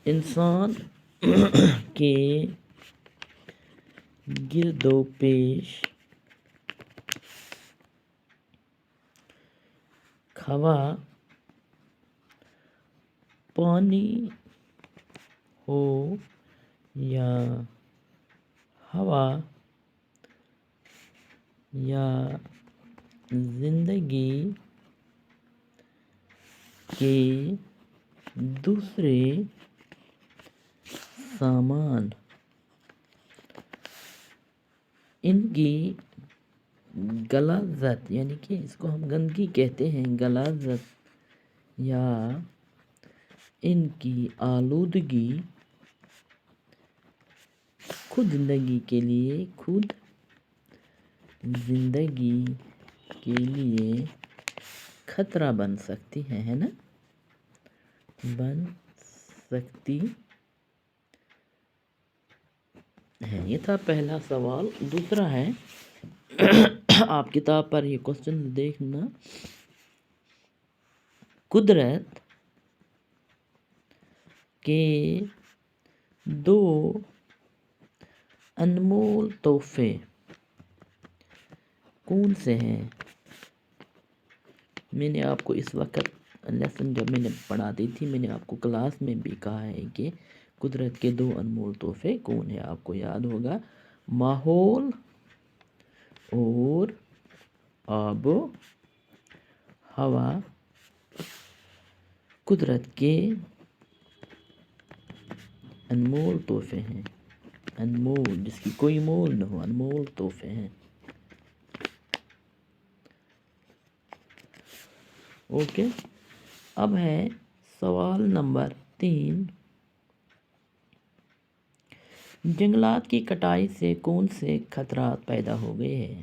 انسان کے گرد و پیش ہوا، پانی ہو یا ہوا یا زندگی کے دوسرے سامان، ان کی غلاظت یعنی کہ اس کو ہم گندگی کہتے ہیں، غلاظت یا ان کی آلودگی خود زندگی کے لیے خطرہ بن سکتی ہے نا، بن سکتی ہے۔ یہ تھا پہلا سوال۔ دوسرا ہے، آپ کتاب پر یہ کوسچن دیکھنا، قدرت کے دو انمول تحفے کون سے ہیں؟ میں نے آپ کو اس وقت لیسن جب میں نے پڑھاتی تھی، میں نے آپ کو کلاس میں بھی کہا ہے کہ قدرت کے دو انمول تحفے کون ہیں؟ آپ کو یاد ہوگا، ماحول اور آب و ہوا قدرت کے انمول تحفے ہیں، انمول جس کی کوئی مول نہ ہو، انمول تحفے ہیں۔ اوکے، اب ہے سوال نمبر 3، جنگلات کی کٹائی سے کون سے خطرات پیدا ہو گئے ہیں؟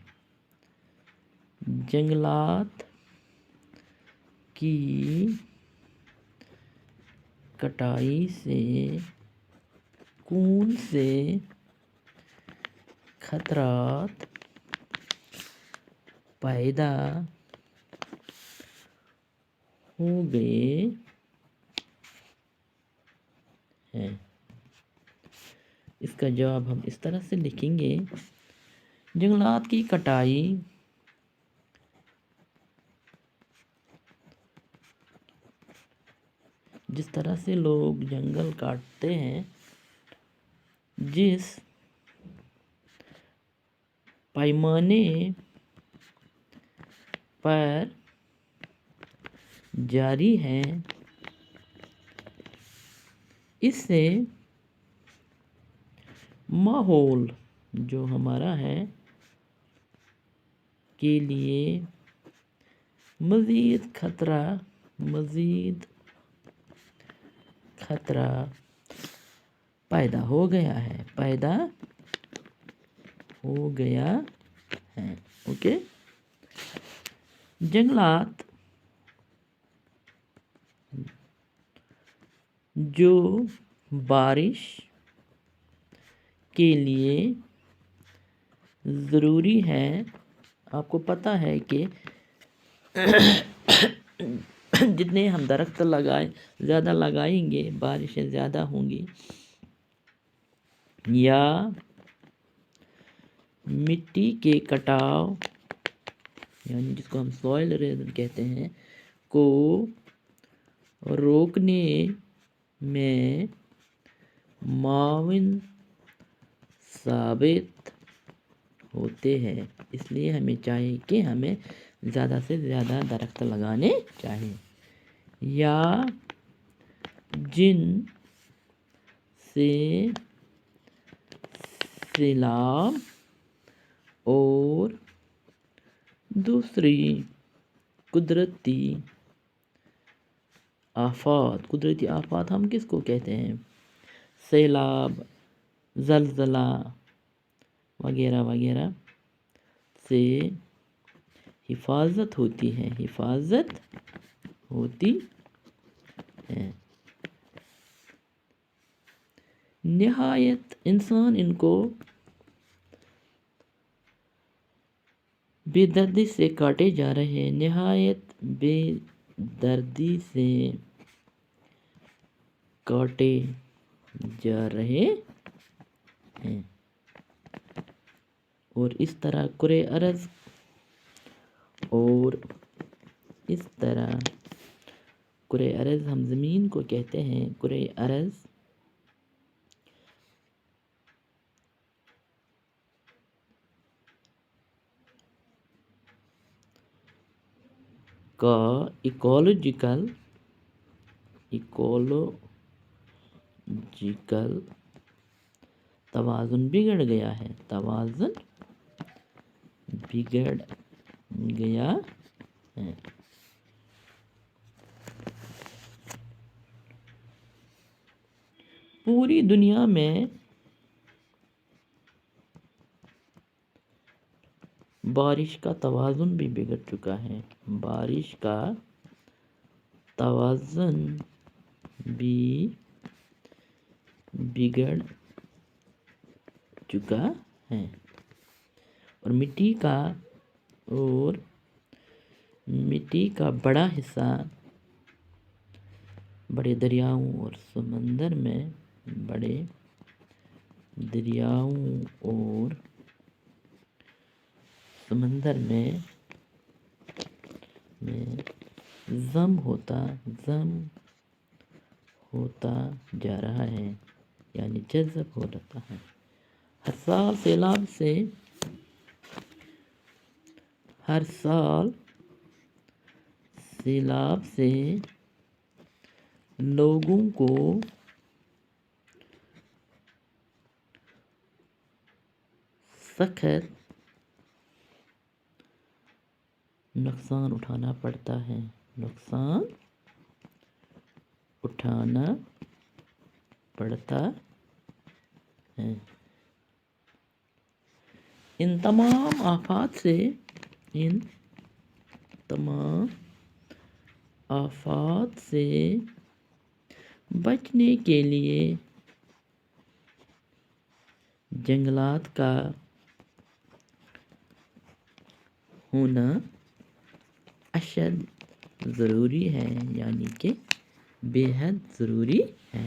جنگلات کی کٹائی سے کون سے خطرات پیدا ہو گئے ہیں؟ اس کا جواب ہم اس طرح سے لکھیں گے، جنگلات کی کٹائی جس طرح سے لوگ جنگل کاٹتے ہیں، جس پیمانے پر جاری ہے، اس سے ماحول جو ہمارا ہے کے لیے مزید خطرہ پیدا ہو گیا ہے، اوکے۔ جنگلات جو بارش کے لیے ضروری ہے، آپ کو پتہ ہے کہ جتنے ہم درخت زیادہ لگائیں گے، بارشیں زیادہ ہوں گی، یا مٹی کے کٹاؤ یعنی جس کو ہم سوائل ایروژن کہتے ہیں کو روکنے میں معاون ثابت ہوتے ہیں۔ اس لیے ہمیں چاہیے کہ ہمیں زیادہ سے زیادہ درخت لگانے چاہیے، یا جن سے سیلاب اور دوسری قدرتی آفات ہم کس کو کہتے ہیں؟ سیلاب، زلزلہ وغیرہ وغیرہ سے حفاظت ہوتی ہے۔ نہایت انسان ان کو بے دردی سے کاٹے جا رہے ہیں، نہایت بے دردی سے کاٹے جا رہے ہیں، اور اس طرح کرۂ ارض اور اس طرح کرۂ ارض ہم زمین کو کہتے ہیں کرۂ ارض کا ایکولوجیکل توازن بگڑ گیا ہے، توازن بگڑ گیا ہے۔ پوری دنیا میں بارش کا توازن بھی بگڑ چکا ہے، بارش کا توازن بھی بگڑ چکا ہے، اور مٹی کا بڑا حصہ بڑے دریاؤں اور سمندر میں ضم ہوتا جا رہا ہے، یعنی جذب ہو رہا ہے۔ ہر سال سیلاب سے لوگوں کو سخت نقصان اٹھانا پڑتا ہے، ان تمام آفات سے بچنے کے لیے جنگلات کا ہونا اشد ضروری ہے، یعنی کہ بے حد ضروری ہے۔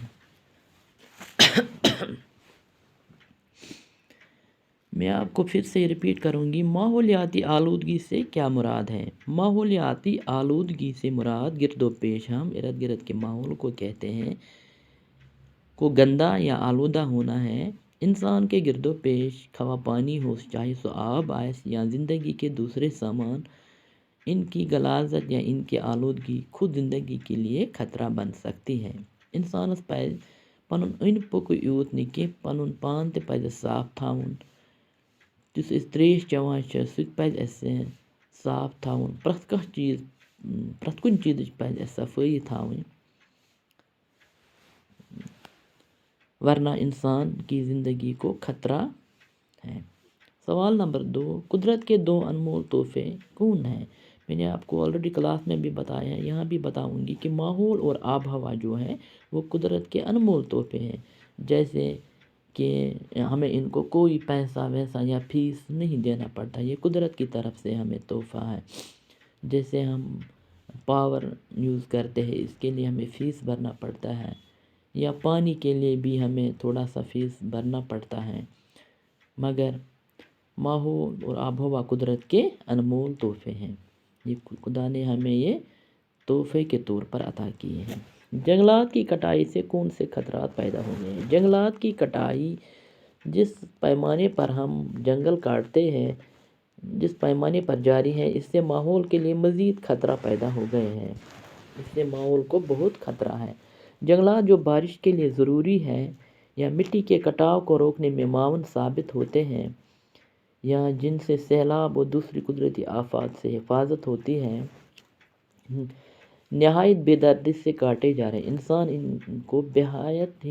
میں آپ کو پھر سے ریپیٹ کروں گی، ماحولیاتی آلودگی سے کیا مراد ہے؟ ماحولیاتی آلودگی سے مراد گرد و پیش ہم ارد گرد کے ماحول کو کہتے ہیں کو گندا یا آلودہ ہونا ہے۔ انسان کے گرد و پیش خواہ پانی ہو، چاہے سو آب آئس یا زندگی کے دوسرے سامان، ان کی غلاظت یا ان کی آلودگی خود زندگی کے لیے خطرہ بن سکتی ہے۔ انسانس پزِ پنن أنٛدۍ پوٚک یوت نہٕ کینٛہہ پنن پان تہِ پزِ صاف تھاوُن، یُس أسۍ تریش چٮ۪وان چھِ سُہ تہِ پزِ اَسہِ صاف تھاوُن، پرٛٮ۪تھ کُنہِ چیٖزٕچ پزِ اَسہِ صفٲیی تھاوٕنۍ، ورنہ انسان کی زندگی کو خطرہ ہے۔ سوال نمبر 2، قدرت کے 2 انمول تحفے کون ہیں؟ میں نے آپ کو آلریڈی کلاس میں بھی بتایا ہے، یہاں بھی بتاؤں گی کہ ماحول اور آب ہوا جو ہے وہ قدرت کے انمول تحفے ہیں، جیسے کہ ہمیں ان کو کوئی پیسہ ویسا یا فیس نہیں دینا پڑتا، یہ قدرت کی طرف سے ہمیں تحفہ ہے۔ جیسے ہم پاور یوز کرتے ہیں، اس کے لیے ہمیں فیس بھرنا پڑتا ہے، یا پانی کے لیے بھی ہمیں تھوڑا سا فیس بھرنا پڑتا ہے، مگر ماحول اور آب و ہوا قدرت کے انمول تحفے ہیں، یہ خدا نے ہمیں یہ تحفے کے طور پر عطا کیے ہیں۔ جنگلات کی کٹائی سے کون سے خطرات پیدا ہو گئے ہیں؟ جنگلات کی کٹائی جس پیمانے پر ہم جنگل کاٹتے ہیں، جس پیمانے پر جاری ہے، اس سے ماحول کے لیے مزید خطرہ پیدا ہو گئے ہیں، اس سے ماحول کو بہت خطرہ ہے۔ جنگلات جو بارش کے لیے ضروری ہے یا مٹی کے کٹاؤ کو روکنے میں معاون ثابت ہوتے ہیں، یا جن سے سیلاب اور دوسری قدرتی آفات سے حفاظت ہوتی ہے، نہایت بے دردی سے کاٹے جا رہے ہیں۔ انسان ان کو نہایت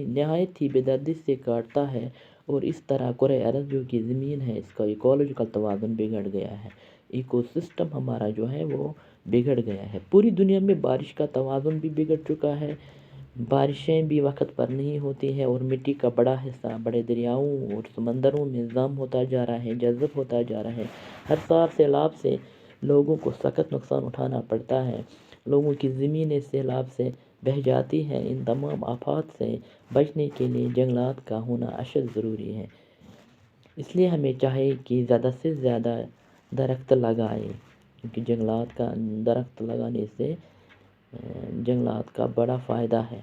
ہی بے دردی سے کاٹتا ہے، اور اس طرح کرۂ ارض جو کہ زمین ہے، اس کا ایکولوجیکل توازن بگڑ گیا ہے، ایکو سسٹم ہمارا جو ہے وہ بگڑ گیا ہے۔ پوری دنیا میں بارش کا توازن بھی بگڑ چکا ہے، بارشیں بھی وقت پر نہیں ہوتی ہیں، اور مٹی کا بڑا حصہ بڑے دریاؤں اور سمندروں میں ضم ہوتا جا رہا ہے، جذب ہوتا جا رہا ہے۔ ہر سال سیلاب سے لوگوں کو سخت نقصان اٹھانا پڑتا ہے، لوگوں کی زمینیں سیلاب سے بہہ جاتی ہیں۔ ان تمام آفات سے بچنے کے لیے جنگلات کا ہونا اشد ضروری ہے۔ اس لیے ہمیں چاہیے کہ زیادہ سے زیادہ درخت لگائیں، کیونکہ درخت لگانے سے جنگلات کا بڑا فائدہ ہے۔